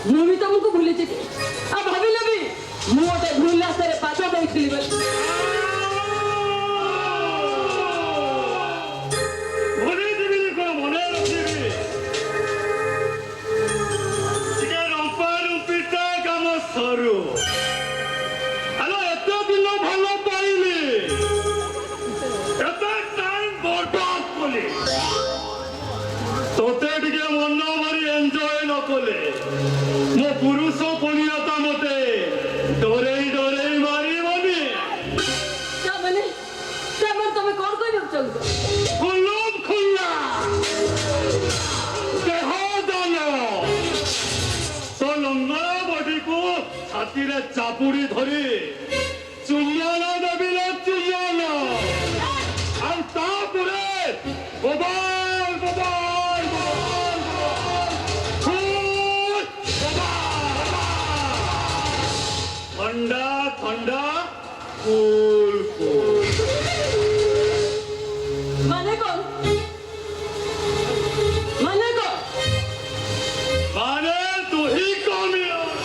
ମୁଁ ବି ତମକୁ ଭୁଲି ଯିବି ଆଉ ଭାବିଲେ ବି ମୁଁ ଗୋଟେ ଭୁଲ ରାସ୍ତାରେ ପାଦ ଦେଇଥିଲି ବୋଲି ଭୁଲିଯିବି କଣ ମନେ ରଖିବି ଟିକେ ରମ୍ପା ରୁମ୍ପିଟା କାମ ସରୁ ଆଲୋ ଏତେ ଦିନ ଭଲ ପାଇଲି ଏତେ ଟାଇମ ବର୍ବାଦ କଲି তোতে টিকে মন ভরি এনজয় নকলে মো পুরুষ পরিণতা মতে ডরেই ডরেই মারিবনি ତାମାନେ ତମେ କଣ କହିବାକୁ ଚାହୁଁଛ খুল্লুম খুল্লা দেহ দান তো লঙ্গড়া বডিকু ছাতিরে চাপুড়ি ধরি চুম্বন দেবিলে চুম্বন আর তারপরে গোবাল গোবাল ঠান্ডা ঠান্ডা কুল কুল ମାନେ